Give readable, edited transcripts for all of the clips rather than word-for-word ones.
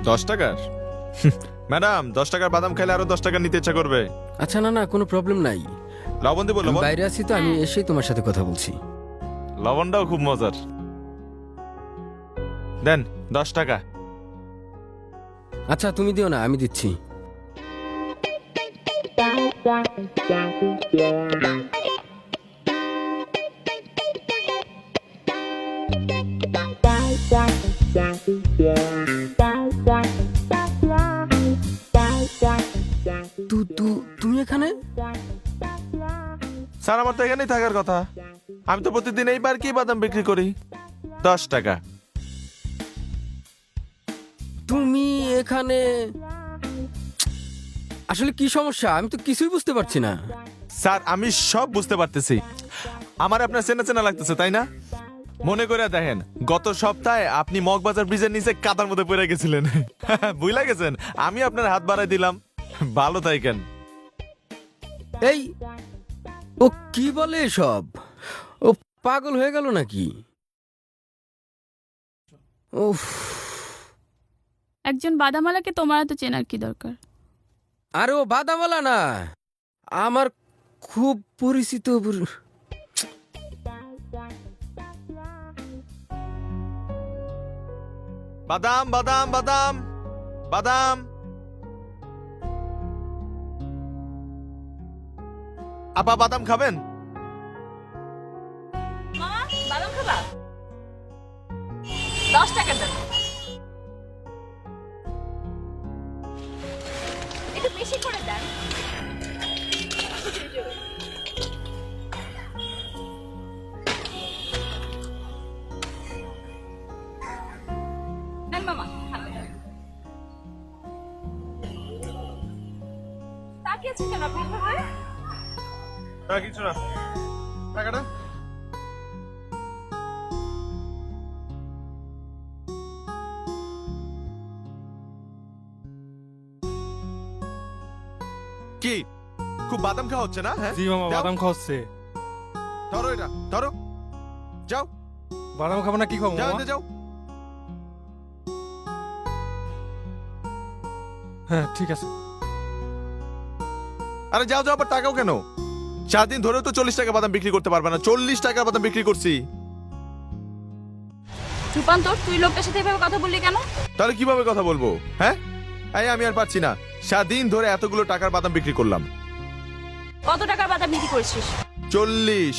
10 টাকার? ম্যাডাম 10 টাকার বাদাম খাইলে আরো 10 টাকা নিতে ইচ্ছা করবে। আচ্ছা না না, কোনো প্রবলেম নাই। লবণ দিব? আমি লবণ? বাইরে আছি তো, আমি এসেই তোমার সাথে কথা বলছি। লবণটাও খুব মজার। দেন 10 টাকা। আচ্ছা তুমি দিও না, আমি দিচ্ছি। তুমি এখানে? স্যার আমার তো এখানেই থাকার কথা। আমি তো প্রতিদিন এইবার কি বাদাম বিক্রি করি। 10 টাকা। তুমি এখানে আসলে কি সমস্যা? আমি তো কিছুই বুঝতে পারছি না। স্যার আমি সব বুঝতে পারতেছি। আমার আপনার চেনা চেনা লাগতেছে তাই না? মনে করে দেখেন, গত সপ্তাহে আপনি মগবাজার ব্রিজের নিচে কাদার মধ্যে পড়ে গেছিলেন। বুঝলা গেছেন, আমি আপনার হাত বাড়াই দিলাম। ভালো থাকেন। এই ও কি বলে এসব? ও পাগল হয়ে গেল নাকি? উফ। একজন বাদামালাকে তোমার তো চেনার কি দরকার? আরে ও বাদামালা না, আমার খুব পরিচিত। বাদাম বাদাম বাদাম বাদাম। আপা বাদাম খাবেন? মামা বাদাম খাবা? 10 টাকা দেন। একটু বেশি করে দেন। নেন মামা, তাকিয়ে আছেন কেন আপনি এভাবে? কিছু না, টাকাটা। কি খুব বাদাম খাওয়া হচ্ছে না? হ্যাঁ জি মামা, দাও। বাদাম খাওয়াচ্ছে। ধরো এটা, ধরো। যাও বাদাম খাবো না কি খাবো যাও, মামা? এতে যাও। হ্যাঁ ঠিক আছে। আরে যাও যাও, আবার টাকাও কেন? 4 দিন ধরেও তো 40 টাকা বাদাম বিক্রি করতে পারবে না। 40 টাকার বাদাম বিক্রি করছি। রূপান্তর, তুই লোকটার সাথে এভাবে কথা বললি কেন? তাহলে কিভাবে কথা বলবো? হ্যাঁ আমি আর পারছি না। 7 দিন ধরে এতগুলো টাকার বাদাম বিক্রি করলাম। কত টাকার বাদাম বিক্রি করছিস? 40।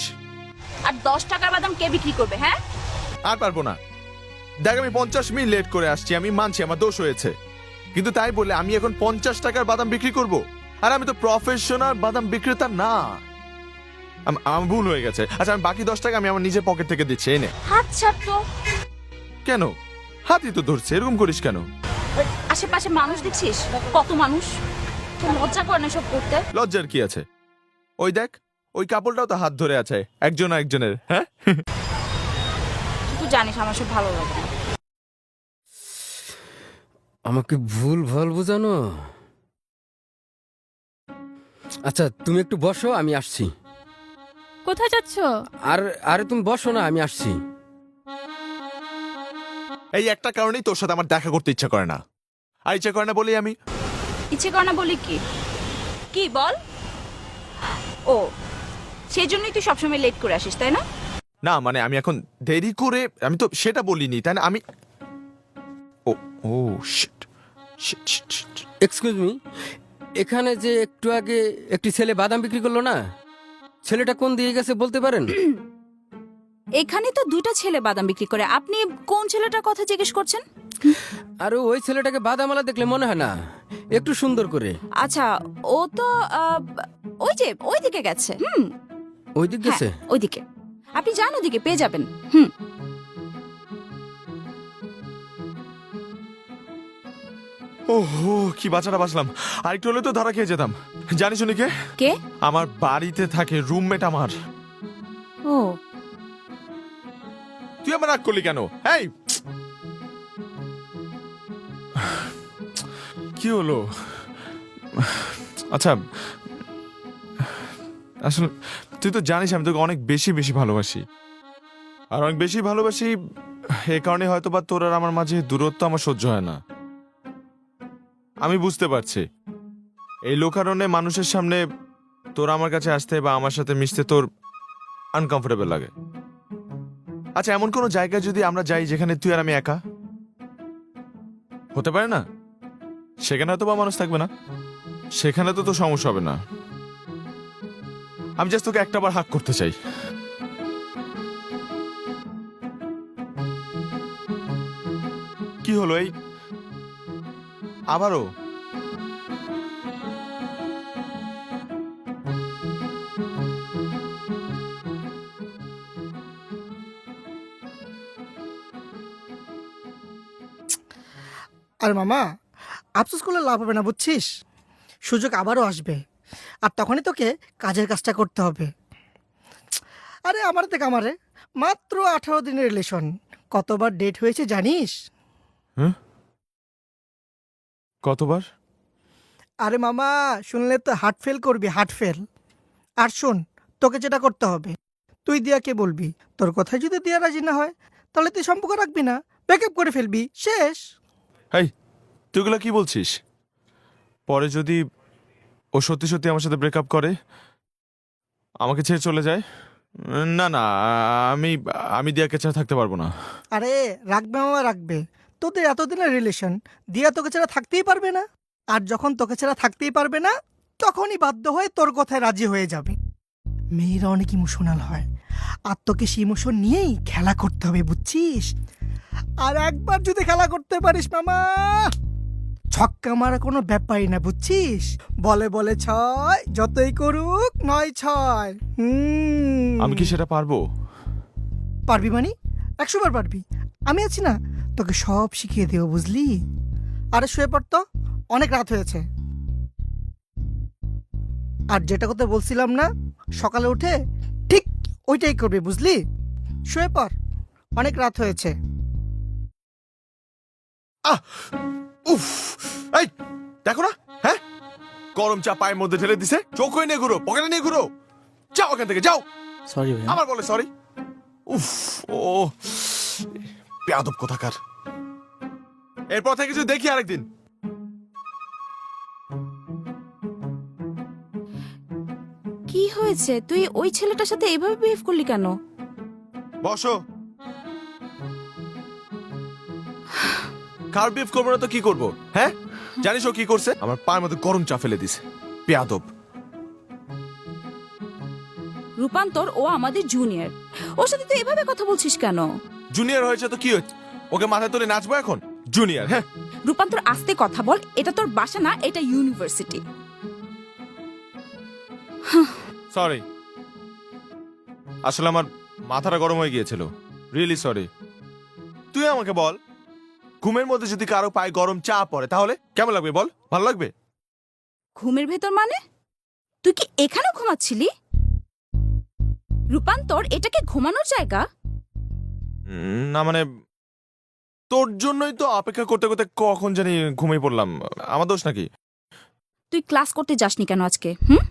আর 10 টাকার বাদাম কে বিক্রি করবে? হ্যাঁ, আর পারবো না। দেখ আমি 50 মিনিট লেট করে আসছি, আমি মানছি আমার দোষ হয়েছে, কিন্তু তাই বলে আমি এখন 50 টাকার বাদাম বিক্রি করব? আর আমি তো প্রফেশনাল বাদাম বিক্রেতা না। আমার ভুল হয়ে গেছে। আচ্ছা আমি বাকি 10 টাকা আমি আমার নিজের পকেট থেকে দিচ্ছি। এই নে। হাত ছাড় তো। কেন? হাতই তো ধরছে, এরকম করিস কেন? আশেপাশে মানুষ দেখছিস? কত মানুষ। তোর লজ্জা করে না সব করতে? লজ্জার কি আছে? ওই দেখ, ওই কাপড়টাও তো হাত ধরে আছে একজন একজনের। হ্যাঁ তুই জানিস আমার সব ভালো লাগে না। আমাকে ভুল ভাল বোঝানো। আচ্ছা তুমি একটু বসো, আমি আসছি। কোথায় যাচ্ছ? আর আরে তুমি বসো না, আমি আসছি। এই একটা কারণেই তোর সাথে আমার দেখা করতে ইচ্ছা করে না। আর ইচ্ছা করে না বলেই আমি ইচ্ছে করে না বলি কি? কি বল? ও, সেই জন্যই তুই সবসময় লেট করে আসিস তাই না? না, মানে আমি এখন দেরি করে, আমি তো সেটা বলিনি তাই না? আমি ও ও shit shit shit shit. Excuse me, এখানে যে একটু আগে একটি ছেলে বাদাম বিক্রি করলো না, ছেলেটা কোন দিয়ে গেছে বলতে পারেন? এখানে তো দুটো ছেলে বাদাম বিক্রি করে, আপনি কোন ছেলেটার কথা জিজ্ঞেস করছেন? আর ওই ছেলেটাকে বাদামালা দেখলে মনে হয় না একটু সুন্দর করে? আচ্ছা, ও তো ওই যে ওইদিকে গেছে। ওই দিক গেছে? হ্যাঁ, ওইদিকে। আপনি যান, ওদিকে পেয়ে যাবেন। হুম। ওহো, কি বাঁচাটা বাঁচলাম। আর একটু হলে তো ধরা খেয়ে যেতাম। জানিস উনি কে? কে? আমার বাড়িতে থাকে, রুমমেট আমার। ও, তুই আমার রাগ করলি কেন? এই কি হলো? আচ্ছা আসলে তুই তো জানিস আমি তোকে অনেক বেশি বেশি ভালোবাসি। আর অনেক বেশি ভালোবাসি, এ কারণে হয়তো বা তোর আর আমার মাঝে দূরত্ব আমার সহ্য হয় না। আমি বুঝতে পারছি এই লোকারণ্যে মানুষের সামনে তোর আমার কাছে আসতে বা আমার সাথে মিশতে তোর আনকমফোর্টেবল লাগে। আচ্ছা, এমন কোনো জায়গায় যদি আমরা যাই যেখানে তুই আর আমি একা, হতে পারে না? সেখানে হয়তো বা মানুষ থাকবে না, সেখানে তো তোর সমস্যা হবে না। আমি জাস্ট তোকে একটাবার হাক করতে চাই। কি হলো এই আবারও? আর মামা, আফসোস করলে লাভ হবে না, বুঝছিস? সুযোগ আবারও আসবে, আর তখনই তোকে কাজের কাজটা করতে হবে। আরে আমার দেখ, আমারে মাত্র 18 দিনের রিলেশন, কতবার ডেট হয়েছে জানিস? কতবার? আরে মামা, শুনলে তো হার্ট ফেল করবি, হার্ট ফেল। আর শোন, তোকে যেটা করতে হবে, তুই দিয়াকে বলবি তোর কথায় যদি দিয়া রাজি না হয় তাহলে তুই সম্পর্ক রাখবি না, ব্রেকআপ করে ফেলবি, শেষ। এই তুইগুলো কি বলছিস? পরে যদি ও সত্যি সত্যি আমার সাথে ব্রেকআপ করে, আমাকে ছেড়ে চলে যায়, না না, আমি আমি দিয়াকে ছাড়া থাকতে পারবো না। আরে রাখবে মামা, রাখবে। তোদের এতদিনের রিলেশন, দিয়া তোকে ছাড়া থাকতেই পারবে না। আর যখন তোকে ছাড়া থাকতেই পারবে না, তখনই বাধ্য হয়ে তোর কথায় রাজি হয়ে যাবে। মেয়েরা অনেক ইমোশনাল হয়, আর তোকে সেই ইমোশন নিয়েই খেলা করতে হবে, বুঝছিস? আর একবার যদি খেলা করতে পারিস মামা, ছক্কা মারা কোনো ব্যাপারই না, বুঝছিস? বলে বলে 6, যতই করুক 9-6। আমি কি সেটা পারবো? পারবি মানে 100 বার পারবি। আমি আছি না, তোকে সব শিখিয়ে দেবো, বুঝলি? আরে শুয়ে পড় তো, অনেক রাত হয়েছে। আর যেটা কথা বলছিলাম না, সকালে উঠে ঠিক ওইটাই করবি, বুঝলি? শুয়ে পড়, অনেক রাত হয়েছে। উফ, এই দেখো না, হ্যাঁ, গরম চা পায়ের মধ্যে ঢেলে দিছে। চোখই নিয়ে ঘুরো, পকেটে নিয়ে ঘুরো, যাও এখান থেকে, যাও। সরি ভাইয়া। আবার বলে সরি। উফ, ও বেয়াদব কোথাকার। এরপর থেকে কিছু দেখি আরেকদিন। কি হয়েছে? তুই ওই ছেলেটার সাথে এভাবে বিহেভ করলি কেন? বসো। কার বিহেভ করবো না তো কি করবো? হ্যাঁ, জানিস ও কি করছে? আমার পায়ের মধ্যে গরম চা ফেলে দিছে, বেয়াদব। রূপান্তর, ও আমাদের জুনিয়র, ওর সাথে তুই এভাবে কথা বলছিস কেন? জুনিয়র হয়েছে তো কি হয়েছে? ওকে মাথায় তুলে নাচবো এখন? জুনিয়র, হ্যাঁ। রূপান্তর, আস্তে কথা বল, এটা তোর বাসা না, এটা ইউনিভার্সিটি। সরি, আসলে আমার মাথাটা গরম হয়ে গিয়েছিল, রিয়েলি সরি। তুই আমাকে বল, ঘুমের মধ্যে যদি কারো পায়ে গরম চা পড়ে তাহলে কেমন লাগবে বল? ভালো লাগবে? ঘুমের ভেতর মানে? তুই কি এখানে ঘুমাচ্ছিলি? রূপান্তর, এটা কি ঘুমানোর জায়গা? না মানে, তোর জন্যই তো অপেক্ষা করতে করতে কখন জানি ঘুমিয়ে পড়লাম। আমার দোষ নাকি? তুই ক্লাস করতে যাসনি কেন আজকে? হুম,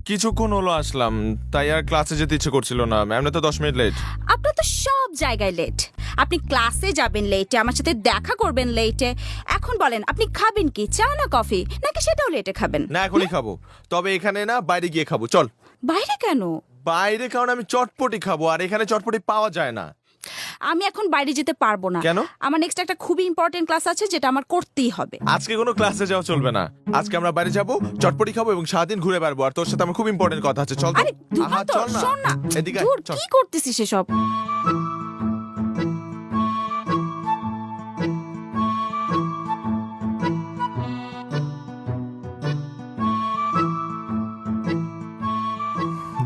কিছুক্ষণ হলো আসলাম, তাই আর ক্লাসে যেতে ইচ্ছে করছিল না। এমনি তো 10 মিনিট লেট। আপনার তো সব জায়গায় লেট। আপনি ক্লাসে যাবেন লেটে, আমার সাথে দেখা করবেন লেটে। এখন বলেন, আপনি খাবেন কি, চা না কফি, নাকি সেটাও লেটে খাবেন? না, এখনই খাবো, তবে এখানে না, বাইরে গিয়ে খাবো। চল। বাইরে কেন? বাইরে কারণ আমি চটপটি খাবো, আর এখানে চটপটি পাওয়া যায় না। আমি এখন বাইরে যেতে পারবো না। কেন? আমার নেক্সট একটা খুবই ইম্পর্টেন্ট ক্লাস আছে, যেটা আমার করতেই হবে। আজকে কোনো ক্লাসে যাওয়া চলবে না। আজকে আমরা বাইরে যাবো, চটপটি খাবো এবং সারাদিন ঘুরে বেড়াবো। আর তোর সাথে আমার খুব ইম্পর্টেন্ট কথা আছে। চল তো। আরে আহা, রূপান্তর, শোন না। এদিকে আয়, ধুর, চল। কি করতেছিস এসব?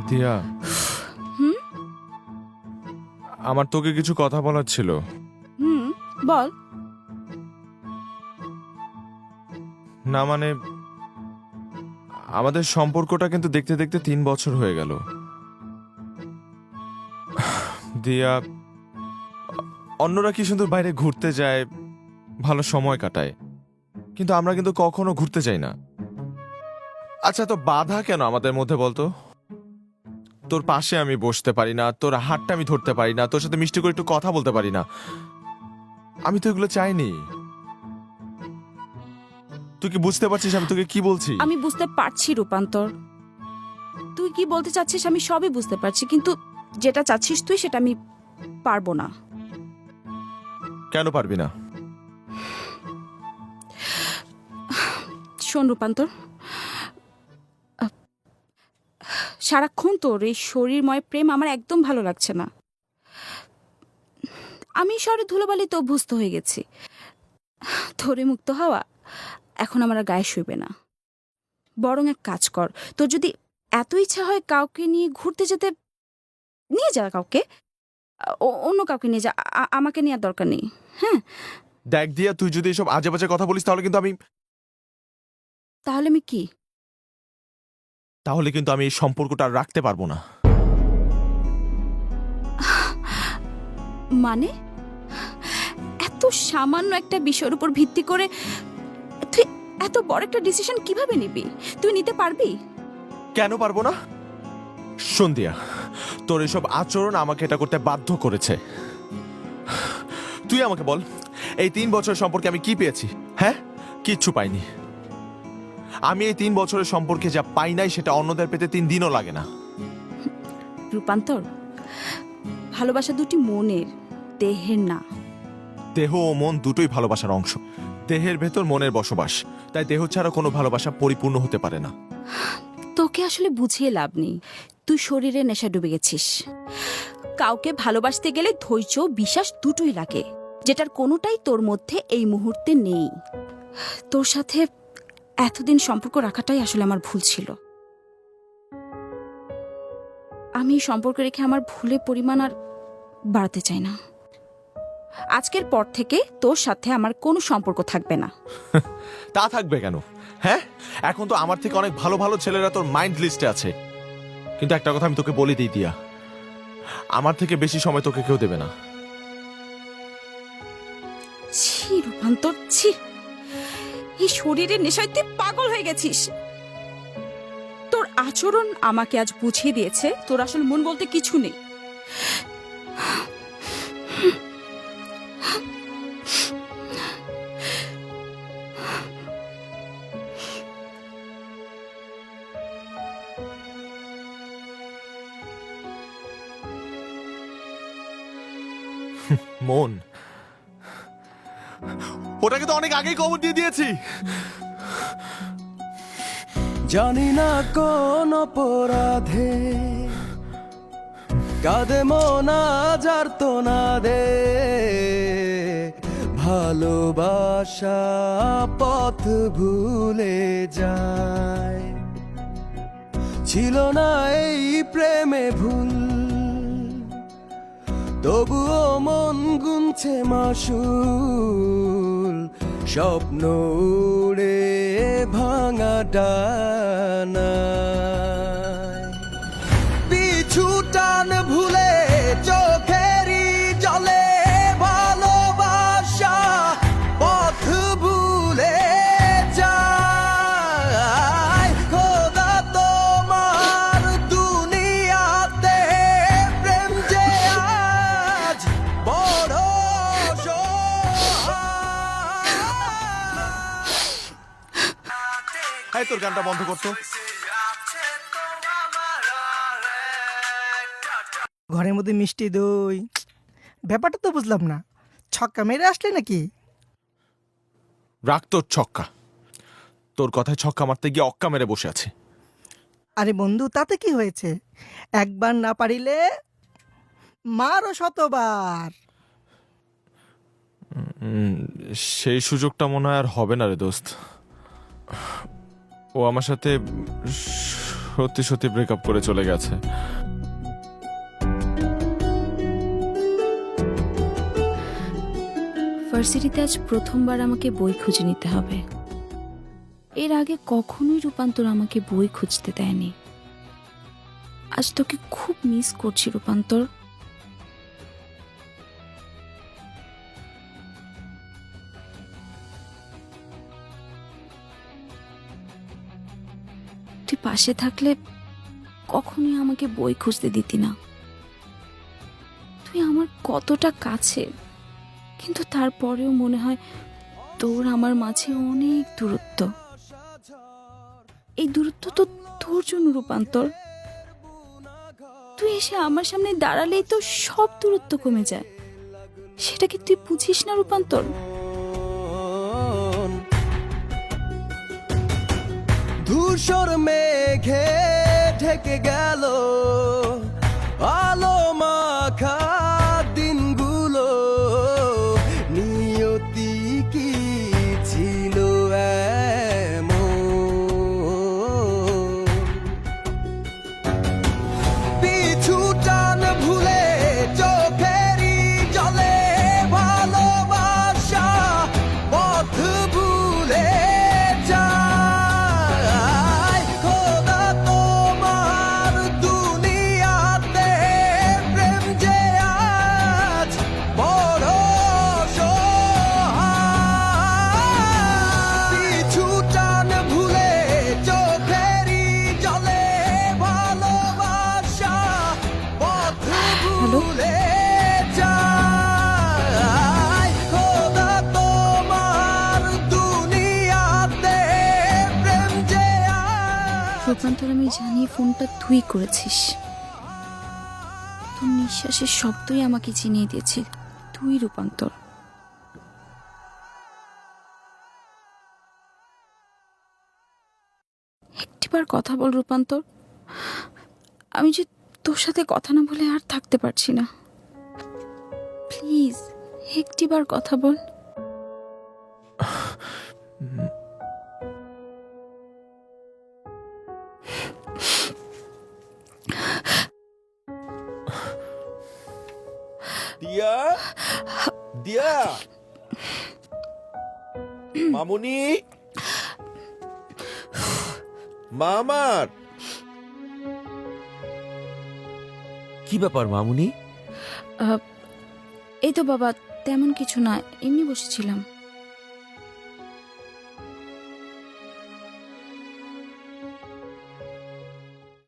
দিয়া, আমার তোকে কিছু কথা বলার ছিল। হুম, বল। না মানে, আমাদের সম্পর্কটা কিন্তু দেখতে দেখতে 3 বছর হয়ে গেল। দিয়া, অন্যরা কি সুন্দর বাইরে ঘুরতে যায়, ভালো সময় কাটায়, কিন্তু আমরা কিন্তু কখনো ঘুরতে যাই না। আচ্ছা, তো বাধা কেন আমাদের মধ্যে বলতো? তোর পাশে আমি বসতে পারি না, তোর হাতটা আমি ধরতে পারি না, তোর সাথে মিষ্টি করে একটু কথা বলতে পারি না। আমি তো এগুলো চাইনি। তুই কি বুঝতে পারছিস আমি তোকে কি বলছি? আমি বুঝতে পারছি রূপান্তর, তুই কি বলতে চাচ্ছিস আমি সবই বুঝতে পারছি, কিন্তু যেটা চাচ্ছিস তুই সেটা আমি পারবো না। কেন পারবি না? শোন রূপান্তর, সারাক্ষণ তোর এই শরীরময় প্রেম আমার একদম ভালো লাগছে না। আমি শহরে ধুলোবালিতে অভ্যস্ত হয়ে গেছি। ধরে মুক্ত হওয়া এখন আমার আর গায়ে শুইবে না। বরং এক কাজ কর, তোর যদি এত ইচ্ছা হয় কাউকে নিয়ে ঘুরতে যেতে, নিয়ে যা কাউকে, অন্য কাউকে নিয়ে যা, আমাকে নেওয়ার দরকার নেই। হ্যাঁ, দেখ দিয়া, তুই যদি এসব আজে বাজে কথা বলিস তাহলে কিন্তু আমি এই সম্পর্কটা আর রাখতে পারবো না। মানে এত সামান্য একটা বিষয়ের উপর ভিত্তি করে তুই এত বড় একটা ডিসিশন কিভাবে নিবি? তুই নিতে পারবি? কেন পারবো না? সন্ধ্যা, তোর এসব আচরণ আমাকে এটা করতে বাধ্য করেছে। তুই আমাকে বল, এই 3 বছর সম্পর্কে আমি কি পেয়েছি? হ্যাঁ, কিচ্ছু পাইনি। আমি এই 3 বছরের সম্পর্কে যা পাই নাই সেটা অন্যদের পেতে 3 দিনও লাগে না। রূপান্তর, ভালোবাসা দুটি মনের, দেহের না। দেহ ও মন দুটোই ভালোবাসার অংশ। দেহের ভেতর মনের বসবাস, তাই দেহ ছাড়া কোনো ভালোবাসা পরিপূর্ণ হতে পারে না। তোকে আসলে বুঝিয়ে লাভ নেই, তুই শরীরে নেশা ডুবে গেছিস। কাউকে ভালোবাসতে গেলে ধৈর্য বিশ্বাস দুটোই লাগে, যেটার কোনোটাই তোর মধ্যে এই মুহূর্তে নেই। তোর সাথে এতদিন সম্পর্ক রাখাটাই আসলে আমার ভুল ছিল। আমি এই সম্পর্ক রেখে আমার ভুলের পরিমাণ আর বাড়াতে চাই না। আজকের পর থেকে তোর সাথে আমার কোনো সম্পর্ক থাকবে না। তা থাকবে কেন? হ্যাঁ, এখন তো আমার থেকে অনেক ভালো ভালো ছেলেরা তোর মাইন্ড লিস্টে আছে। কিন্তু একটা কথা আমি তোকে বলে দিই দিয়া, আমার থেকে বেশি সময় তোকে কেউ দেবে না। ছি রূপান্তর, ছি! এই শরীরের নেশায় তুই পাগল হয়ে গেছিস। তোর আচরণ আমাকে আজ বুঝিয়ে দিয়েছে তোর আসলে মন বলতে কিছু নেই। মন, ওটাকে তো অনেক আগেই খবর দিয়ে দিয়েছি। জানি না কোন অপরাধে কাঁদে মন আজ আর তো না দে, ভালোবাসা পথ ভুলে যায়। ছিল না এই প্রেমে ভুল, তবুও মন গুনছে মাসুল, স্বপ্ন উড়ে ভাঙা ডানায়। পিছু টান ভুলে চোখেরই জলে ভালোবাসা পথ ভুলে যায়। খোদা তোমার দুনিয়াতে প্রেম যে আজ বড় এই তোর গানটা বন্ধ করতো। ঘরের মধ্যে মিষ্টি দই, ব্যাপারটা তো বুঝলাম না। ছক্কা মেরে আসলে নাকি? রাখ তোর ছক্কা। তোর কথায় ছক্কা মারতে গিয়ে অক্কা মেরে বসে আছে। আরে বন্ধু, তাতে কি হয়েছে? একবার না পারিলে মারো শতবার। সেই সুযোগটা মনে হয় আর হবে না রে দোস্ত। ও আমার সাথে সত্যি সত্যি ব্রেকআপ করে চলে গেছে। ভার্সিটিতে আজ প্রথমবার আমাকে বই খুঁজে নিতে হবে। এর আগে কখনোই রূপান্তর আমাকে বই খুঁজতে দেয়নি। আজ তোকে খুব মিস করছি রূপান্তর। তুই পাশে থাকলে কখনোই আমাকে বই খুঁজতে দিতি না। তুই আমার কতটা কাছে, কিন্তু তারপরেও মনে হয় তোর আমার মাঝে অনেক দূরত্ব। এই দূরত্ব তো তোর জন্য রূপান্তর। তুই এসে আমার সামনে দাঁড়ালেই তো সব দূরত্ব কমে যায়। সেটা কি তুই বুঝিস না রূপান্তর? ধূসর মেঘে ঢেকে গেল আলো মাখা দিনগুলো, নিয়তি কি ছিল এমন? পিছু টান ভুলে চোখেরই জলে ভালোবাসা পথ ভুলে যায়। খোদা তোমার দুনিয়াতে প্রেম যে আজ বড় অসহায়। পিছু টান ভুলে চোখেরই জলে ভালোবাসা পথ ভুলে যায়। খোদা তোমার দুনিয়াতে প্রেম যে আজ রূপান্তর, আমি জানি ফোনটা তুই করেছিস। তোর নিঃশ্বাসের শব্দই আমাকে চিনিয়ে দিয়েছে তুই রূপান্তর। একটিবার কথা বল রূপান্তর। আমি যে তোর সাথে কথা না বলে আর থাকতে পারছি না। প্লিজ একটিবার কথা বল। দিয়া, দিয়া, মামুনি, মামার কি ব্যাপার মামুনি? এই তো বাবা, তেমন কিছু না, এমনি বসেছিলাম।